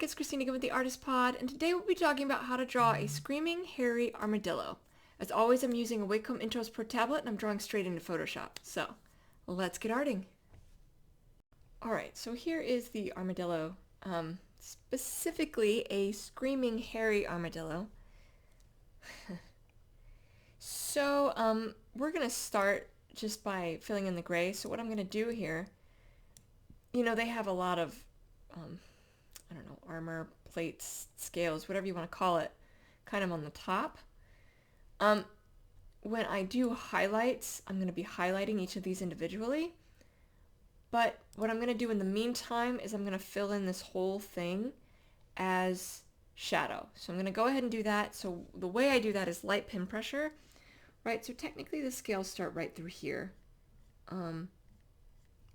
back. It's Christina again with the Artist Pod, and today we'll be talking about how to draw a screaming, hairy armadillo. As always, I'm using a Wacom Intros Pro tablet, and I'm drawing straight into Photoshop. So, let's get arting. Alright, so here is the armadillo, specifically a screaming, hairy armadillo. So, we're going to start just by filling in the gray. So what I'm going to do here, they have a lot of I don't know, armor, plates, scales, whatever you want to call it, kind of on the top. When I do highlights, I'm going to be highlighting each of these individually. But what I'm going to do in the meantime is I'm going to fill in this whole thing as shadow. So I'm going to go ahead and do that. So the way I do that is light pin pressure, right? So technically the scales start right through here.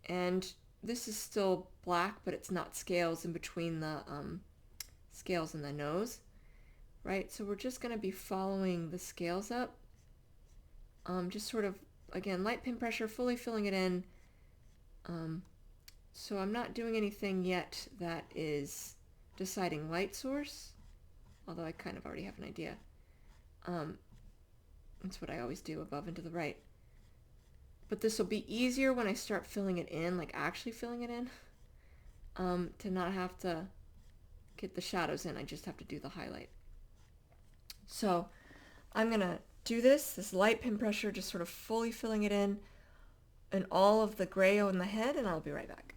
And this is still black, but it's not scales in between the scales and the nose, right? So we're just going to be following the scales up, just sort of, again, light pin pressure, fully filling it in. So I'm not doing anything yet that is deciding light source, although I kind of already have an idea. That's what I always do, above and to the right. But this will be easier when I start filling it in, like actually filling it in, to not have to get the shadows in. I just have to do the highlight. So I'm going to do this light pin pressure, just sort of fully filling it in and all of the gray on the head, and I'll be right back.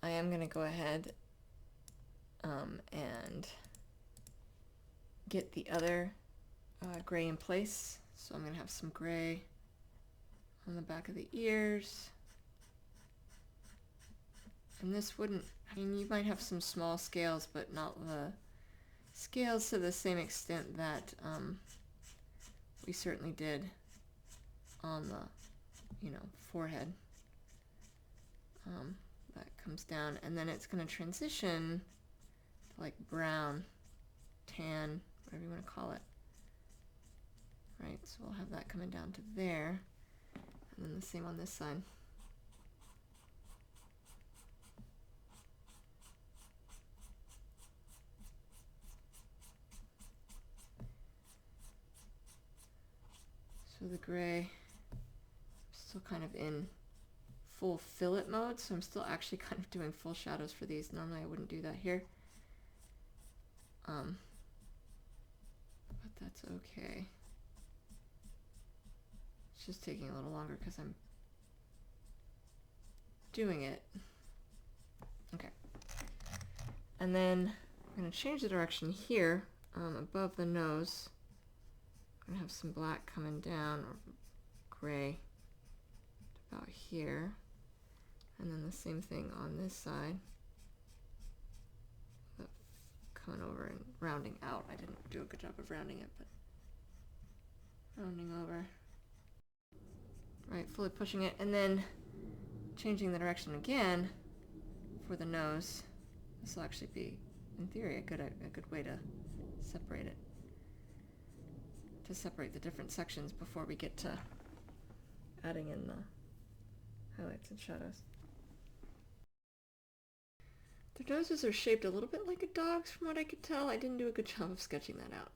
I am going to go ahead and get the other gray in place. So I'm going to have some gray on the back of the ears. And this wouldn't, you might have some small scales, but not the scales to the same extent that we certainly did on the, forehead. That comes down, and then it's going to transition to like brown, tan, whatever you want to call it. Right, so we'll have that coming down to there, and then the same on this side. So the gray, still kind of in full fillet mode, so I'm still actually kind of doing full shadows for these. Normally I wouldn't do that here, but that's okay. It's just taking a little longer because I'm doing it. Okay, and then I'm going to change the direction here, above the nose. I'm going to have some black coming down, or gray about here. And then the same thing on this side, coming over and rounding out. I didn't do a good job of rounding it, but rounding over. Right, fully pushing it, and then changing the direction again for the nose. This will actually be, in theory, a good way to separate it. To separate the different sections before we get to adding in the highlights and shadows. Their noses are shaped a little bit like a dog's from what I could tell. I didn't do a good job of sketching that out.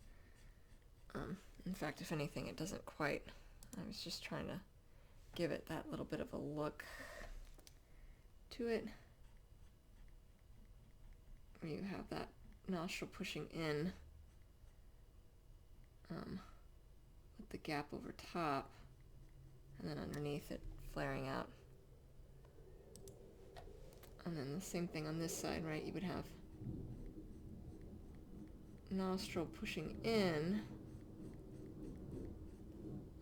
In fact, if anything, it doesn't quite. I was just trying to give it that little bit of a look to it. Where you have that nostril pushing in with the gap over top, and then underneath it flaring out. And then the same thing on this side, right? You would have nostril pushing in,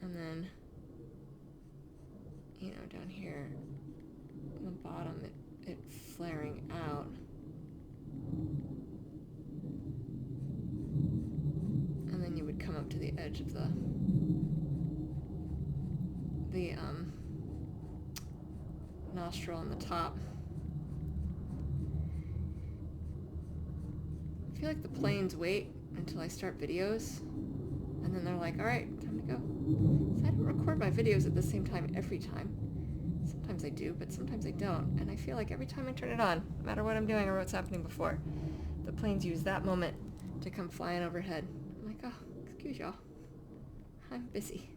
and then, down here on the bottom, it flaring out. And then you edge of the nostril on the top. I feel like the planes wait until I start videos, and then they're like, alright, time to go. So I don't record my videos at the same time every time. Sometimes I do, but sometimes I don't. And I feel like every time I turn it on, no matter what I'm doing or what's happening before, the planes use that moment to come flying overhead. I'm like, oh, excuse y'all. I'm busy.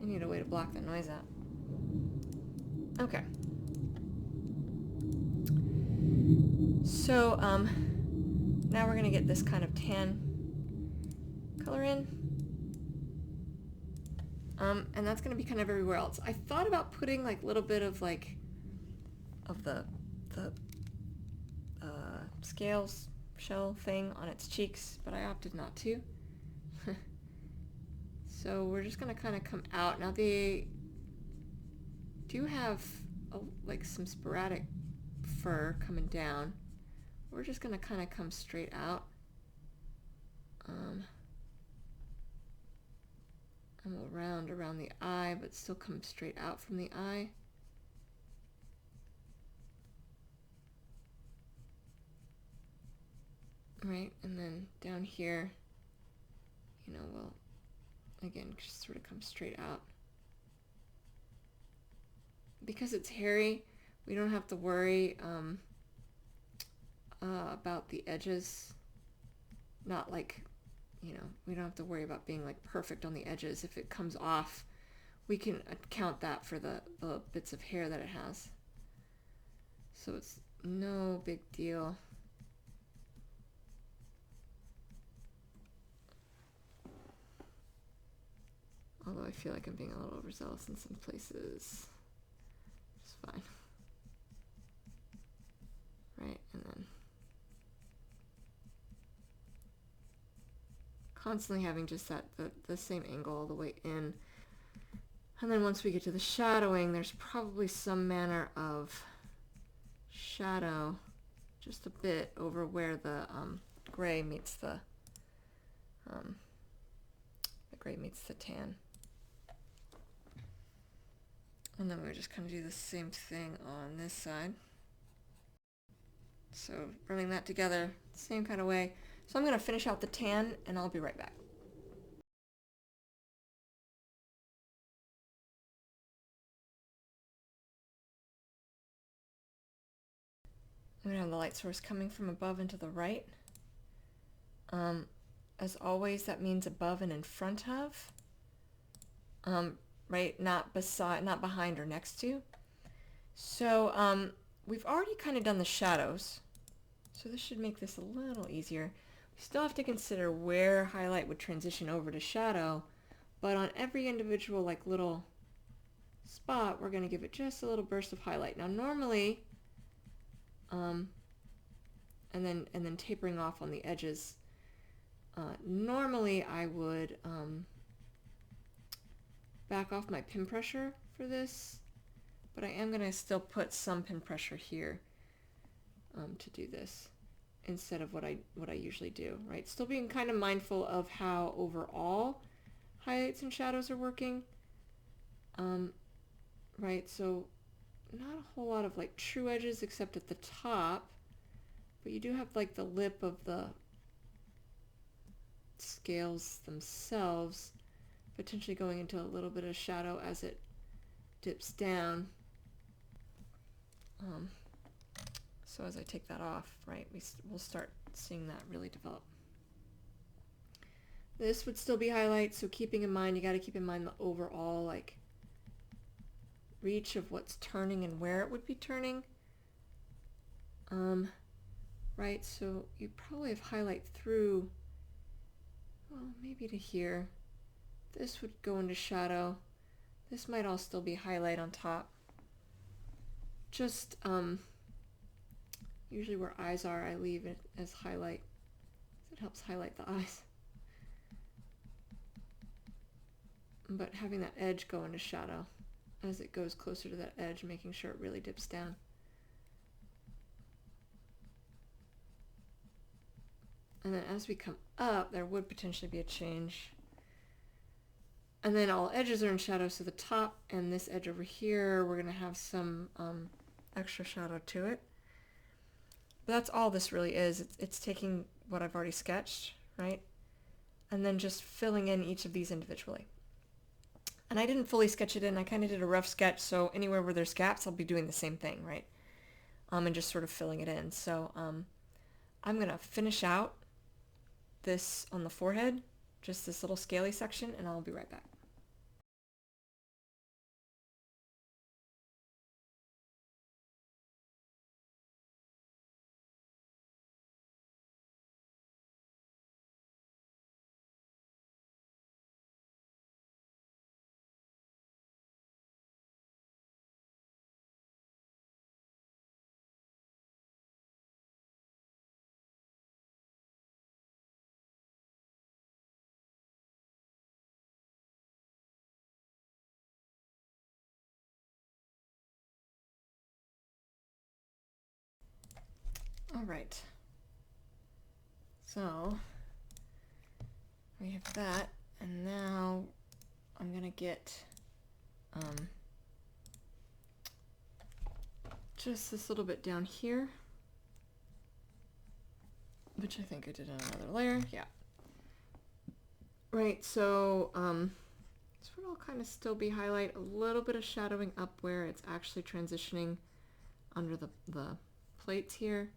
I need a way to block that noise out. Okay. So, now we're going to get this kind of tan color in. And that's going to be kind of everywhere else. I thought about putting like a little bit of like, of the scales shell thing on its cheeks, but I opted not to. So we're just going to kind of come out. Now they do have like some sporadic fur coming down. We're just going to kind of come straight out. And we'll round around the eye, but still come straight out from the eye. Right, and then down here, you know, we'll again just sort of come straight out. Because it's hairy, we don't have to worry about the edges. Not like, you know, we don't have to worry about being like perfect on the edges. If it comes off, we can account that for the bits of hair that it has. So it's no big deal. Although I feel like I'm being a little overzealous in some places. It's fine. Right, and then constantly having just that the same angle all the way in. And then once we get to the shadowing, there's probably some manner of shadow just a bit over where the gray meets the gray meets the tan. And then we just kind of do the same thing on this side. So running that together, same kind of way. So I'm going to finish out the tan and I'll be right back. I'm going to have the light source coming from above and to the right. As always, that means above and in front of. Right, not beside, not behind or next to. So we've already kind of done the shadows. So this should make this a little easier. We still have to consider where highlight would transition over to shadow, but on every individual like little spot, we're going to give it just a little burst of highlight. Now normally, and then tapering off on the edges. Normally I would back off my pin pressure for this, but I am going to still put some pin pressure here to do this instead of what I usually do, right? Still being kind of mindful of how overall highlights and shadows are working, right? So not a whole lot of like true edges except at the top, but you do have like the lip of the scales themselves potentially going into a little bit of shadow as it dips down. So as I take that off, right, we'll start seeing that really develop. This would still be highlight, so keeping in mind, you got to keep in mind the overall like reach of what's turning and where it would be turning. Right, so you probably have highlight through, well, maybe to here. This would go into shadow. This might all still be highlight on top. Just usually where eyes are, I leave it as highlight. It helps highlight the eyes. But having that edge go into shadow as it goes closer to that edge, making sure it really dips down. And then as we come up, there would potentially be a change. And then all edges are in shadow, so the top and this edge over here, we're going to have some extra shadow to it. But that's all this really is. It's taking what I've already sketched, right? And then just filling in each of these individually. And I didn't fully sketch it in. I kind of did a rough sketch, so anywhere where there's gaps, I'll be doing the same thing, right? And just sort of filling it in. So I'm going to finish out this on the forehead, just this little scaly section, and I'll be right back. All right. So we have that, and now I'm gonna get just this little bit down here, which I think I did on another layer. Yeah. Right. So this would all kind of still be highlight, a little bit of shadowing up where it's actually transitioning under the plates here,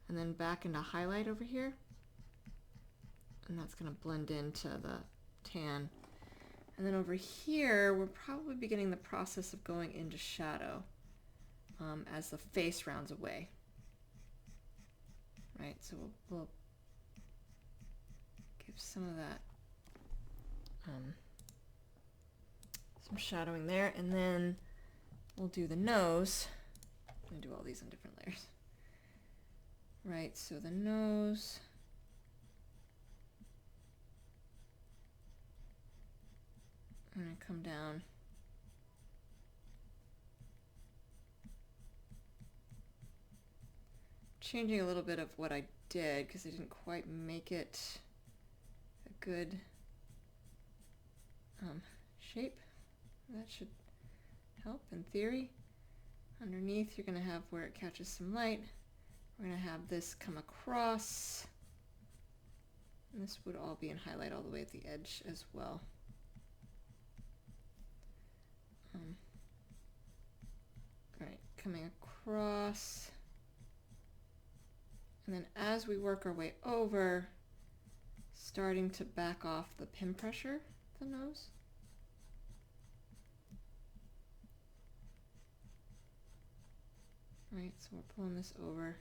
and then back into highlight over here. And that's going to blend into the tan. And then over here, we're probably beginning the process of going into shadow as the face rounds away. Right, so we'll give some of that, some shadowing there, and then we'll do the nose. I'm going to do all these on different layers. Right, so the nose. I'm going to come down. Changing a little bit of what I did because I didn't quite make it a good shape. That should help in theory. Underneath, you're going to have where it catches some light. We're going to have this come across. And this would all be in highlight all the way at the edge as well. Right, coming across. And then as we work our way over, starting to back off the pin pressure of the nose. Right, so we're pulling this over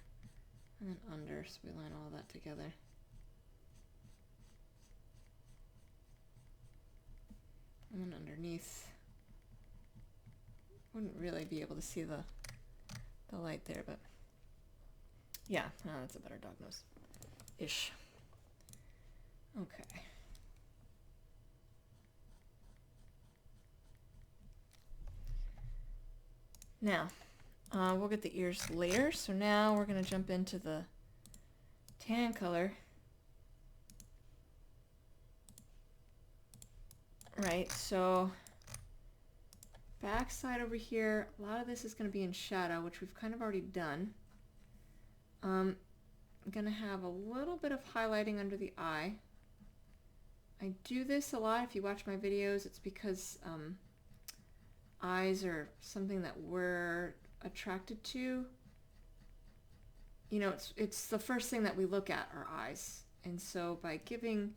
and then under, so we line all that together. And then underneath, wouldn't really be able to see the light there, but yeah, that's a better dog nose-ish. Okay. Now, we'll get the ears later, so now we're going to jump into the tan color. Right, so back side over here, a lot of this is going to be in shadow, which we've kind of already done. I'm going to have a little bit of highlighting under the eye. I do this a lot. If you watch my videos, it's because eyes are something that we're attracted to. You know, it's the first thing that we look at, our eyes. And so by giving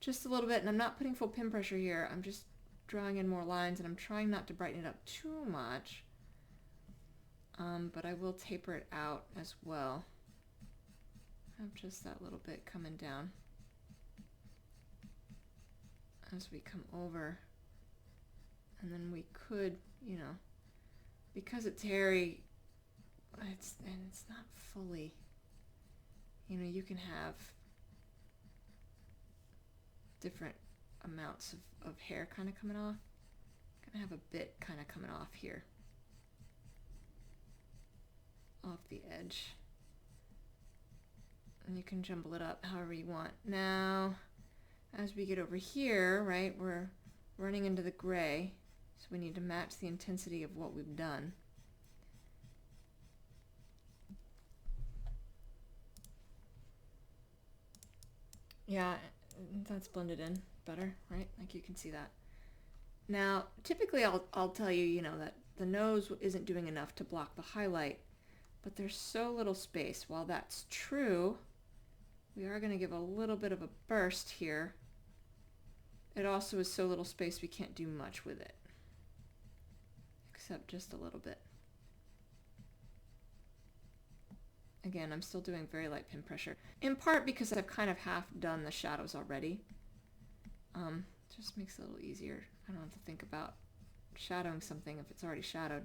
just a little bit, and I'm not putting full pin pressure here, I'm just drawing in more lines, and I'm trying not to brighten it up too much. But I will taper it out as well. Have just that little bit coming down as we come over. And then we could, you know, because it's hairy, it's not fully, you know, you can have different amounts of hair kind of coming off. I'm gonna have a bit kind of coming off here, off the edge. And you can jumble it up however you want. Now, as we get over here, right, we're running into the gray, so we need to match the intensity of what we've done. Yeah, that's blended in better, right? Like you can see that. Now, typically I'll tell you, you know, that the nose isn't doing enough to block the highlight, but there's so little space. While that's true, we are going to give a little bit of a burst here. It also is so little space we can't do much with it, except just a little bit. Again, I'm still doing very light pin pressure, in part because I've kind of half done the shadows already. Just makes it a little easier. I don't have to think about shadowing something if it's already shadowed.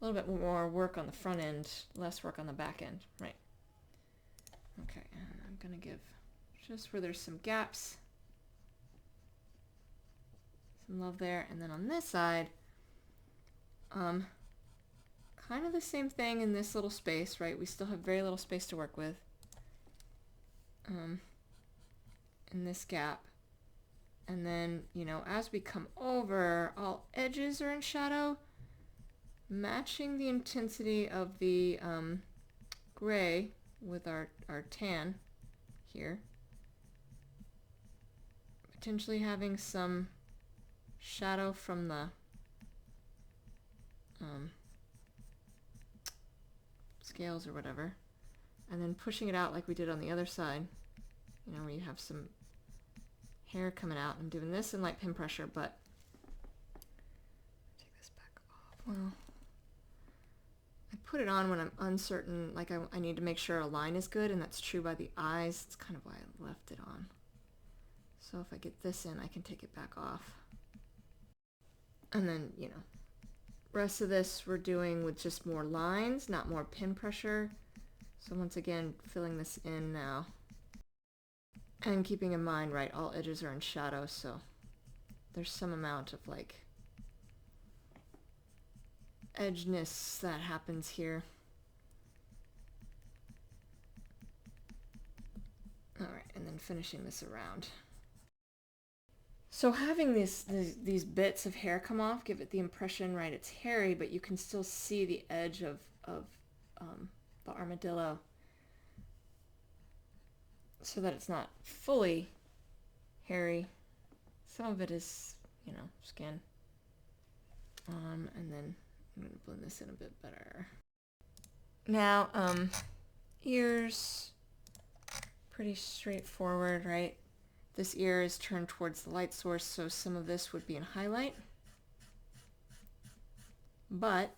A little bit more work on the front end, less work on the back end, right? Okay, and I'm gonna give just where there's some gaps, some love there, and then on this side, kind of the same thing in this little space, right? We still have very little space to work with in this gap. And then, you know, as we come over, all edges are in shadow, matching the intensity of the gray with our tan here. Potentially having some shadow from the scales or whatever, and then pushing it out like we did on the other side, you know, where you have some hair coming out. I'm doing this in light pin pressure, but take this back off. Well, I put it on when I'm uncertain, like I need to make sure a line is good, and that's true by the eyes. That's kind of why I left it on. So if I get this in, I can take it back off. And then, you know, rest of this we're doing with just more lines, not more pin pressure. So once again, filling this in now. And keeping in mind, right, all edges are in shadow, so there's some amount of like edginess that happens here. All right, and then finishing this around. So having these bits of hair come off give it the impression, right, it's hairy, but you can still see the edge of the armadillo, so that it's not fully hairy. Some of it is, you know, skin. And then I'm going to blend this in a bit better. Now, ears, pretty straightforward, right? This ear is turned towards the light source, so some of this would be in highlight. But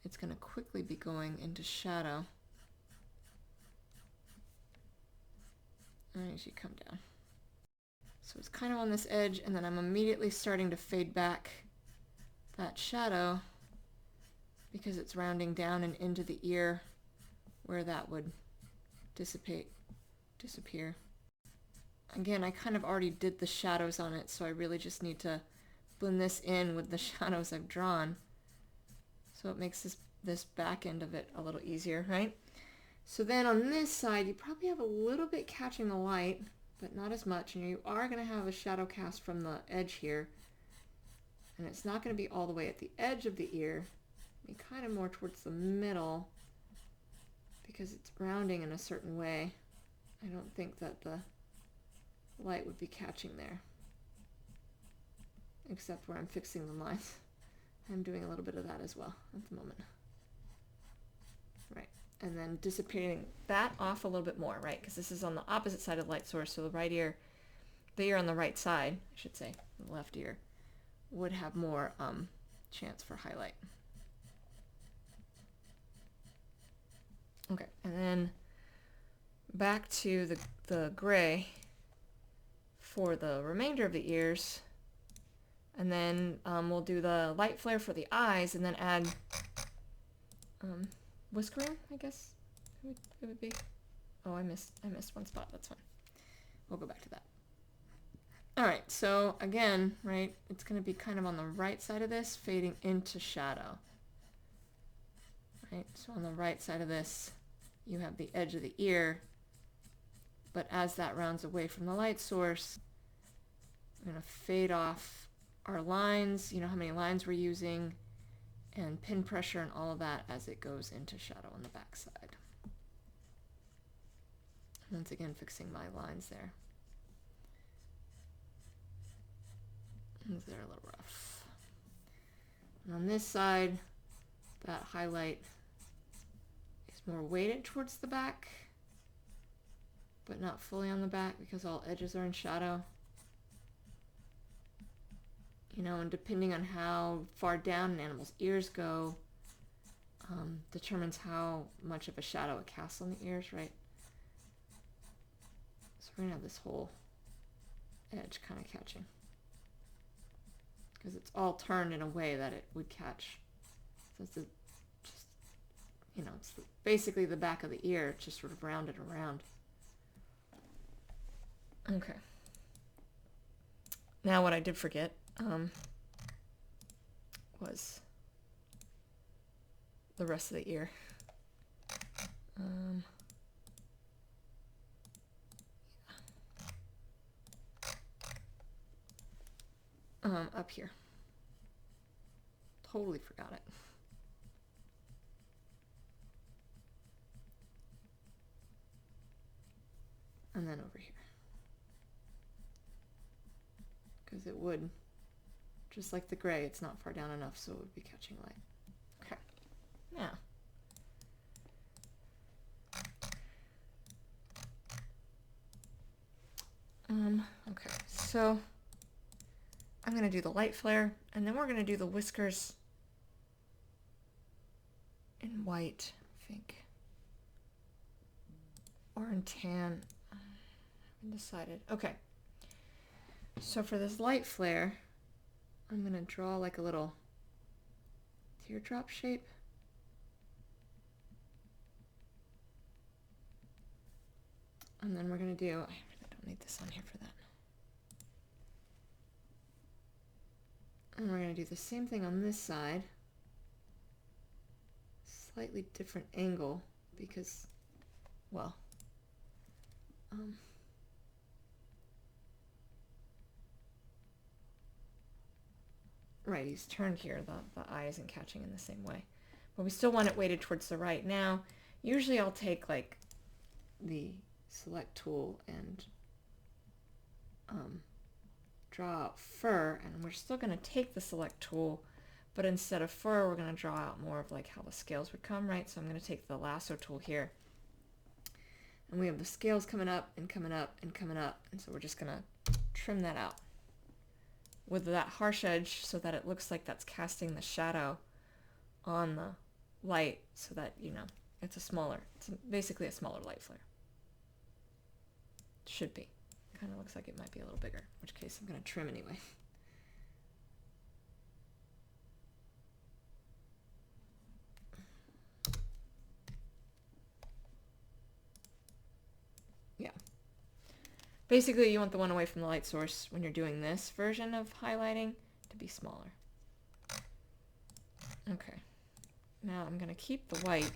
it's going to quickly be going into shadow. As you come down. So it's kind of on this edge, and then I'm immediately starting to fade back that shadow because it's rounding down and into the ear where that would disappear. Again, I kind of already did the shadows on it, so I really just need to blend this in with the shadows I've drawn. So it makes this back end of it a little easier, right? So then on this side, you probably have a little bit catching the light, but not as much. And you are going to have a shadow cast from the edge here. And it's not going to be all the way at the edge of the ear. Be kind of more towards the middle because it's rounding in a certain way. I don't think that the light would be catching there, except where I'm fixing the lines. I'm doing a little bit of that as well at the moment. Right. And then dissipating that off a little bit more, right? Because this is on the opposite side of the light source, so the right ear, the ear on the right side, I should say, the left ear, would have more chance for highlight. Okay, and then back to the gray for the remainder of the ears, and then we'll do the light flare for the eyes, and then add whiskering, I guess it would be. Oh, I missed one spot. That's fine. We'll go back to that. All right, so again, right, it's going to be kind of on the right side of this, fading into shadow. Right, so on the right side of this, you have the edge of the ear, but as that rounds away from the light source, I'm going to fade off our lines, you know how many lines we're using, and pin pressure and all of that as it goes into shadow on the back side. Once again, fixing my lines there. They're a little rough. And on this side, that highlight is more weighted towards the back, but not fully on the back because all edges are in shadow. You know, and depending on how far down an animal's ears go, determines how much of a shadow it casts on the ears, right? So we're gonna have this whole edge kind of catching, because it's all turned in a way that it would catch. So it's just, you know, it's basically the back of the ear, just sort of rounded around. Okay. Now what I did forget was the rest of the ear. Up here. Totally forgot it. And then over here. Because it would, just like the gray, it's not far down enough, so it would be catching light. Okay. Now. Okay, so I'm going to do the light flare, and then we're going to do the whiskers in white, I think, or in tan. I haven't decided. Okay, so for this light flare, I'm going to draw like a little teardrop shape. And then we're going to do, I really don't need this on here for that. And we're going to do the same thing on this side. Slightly different angle because, well, right, he's turned here. The eye isn't catching in the same way. But we still want it weighted towards the right. Now, usually I'll take like the select tool and draw out fur, and we're still going to take the select tool, but instead of fur we're going to draw out more of like how the scales would come, right? So I'm going to take the lasso tool here, and we have the scales coming up and coming up and coming up, and so we're just going to trim that out with that harsh edge so that it looks like that's casting the shadow on the light, so that, you know, it's basically a smaller light flare. Should be. Kind of looks like it might be a little bigger, in which case I'm going to trim anyway. Yeah. Basically, you want the one away from the light source when you're doing this version of highlighting to be smaller. Okay. Now I'm going to keep the white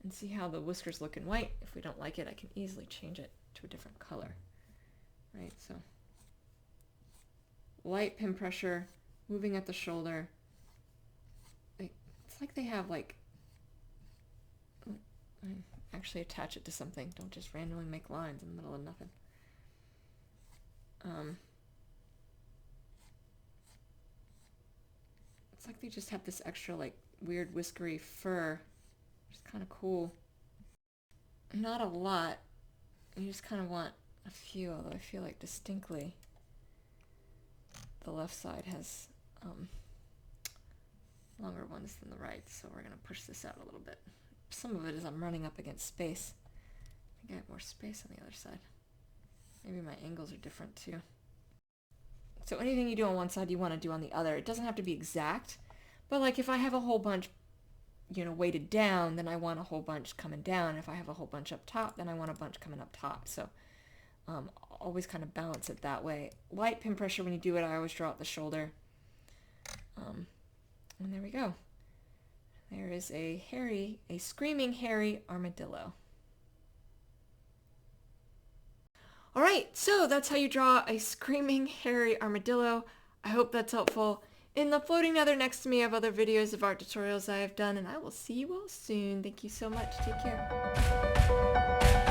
and see how the whiskers look in white. If we don't like it, I can easily change it to a different color, right? So light pin pressure, moving at the shoulder. It's like they have like, actually attach it to something. Don't just randomly make lines in the middle of nothing. It's like they just have this extra like weird whiskery fur, which is kind of cool. Not a lot. You just kind of want a few, although I feel like distinctly the left side has longer ones than the right, so we're going to push this out a little bit. Some of it is I'm running up against space. I think I have more space on the other side. Maybe my angles are different too. So anything you do on one side you want to do on the other. It doesn't have to be exact, but like if I have a whole bunch, you know, weighted down, then I want a whole bunch coming down. If I have a whole bunch up top, then I want a bunch coming up top. So always kind of balance it that way. Light pin pressure, when you do it, I always draw out the shoulder. And there we go. There is a screaming hairy armadillo. Alright, so that's how you draw a screaming hairy armadillo. I hope that's helpful. In the floating nether next to me I have other videos of art tutorials I have done, and I will see you all soon. Thank you so much. Take care.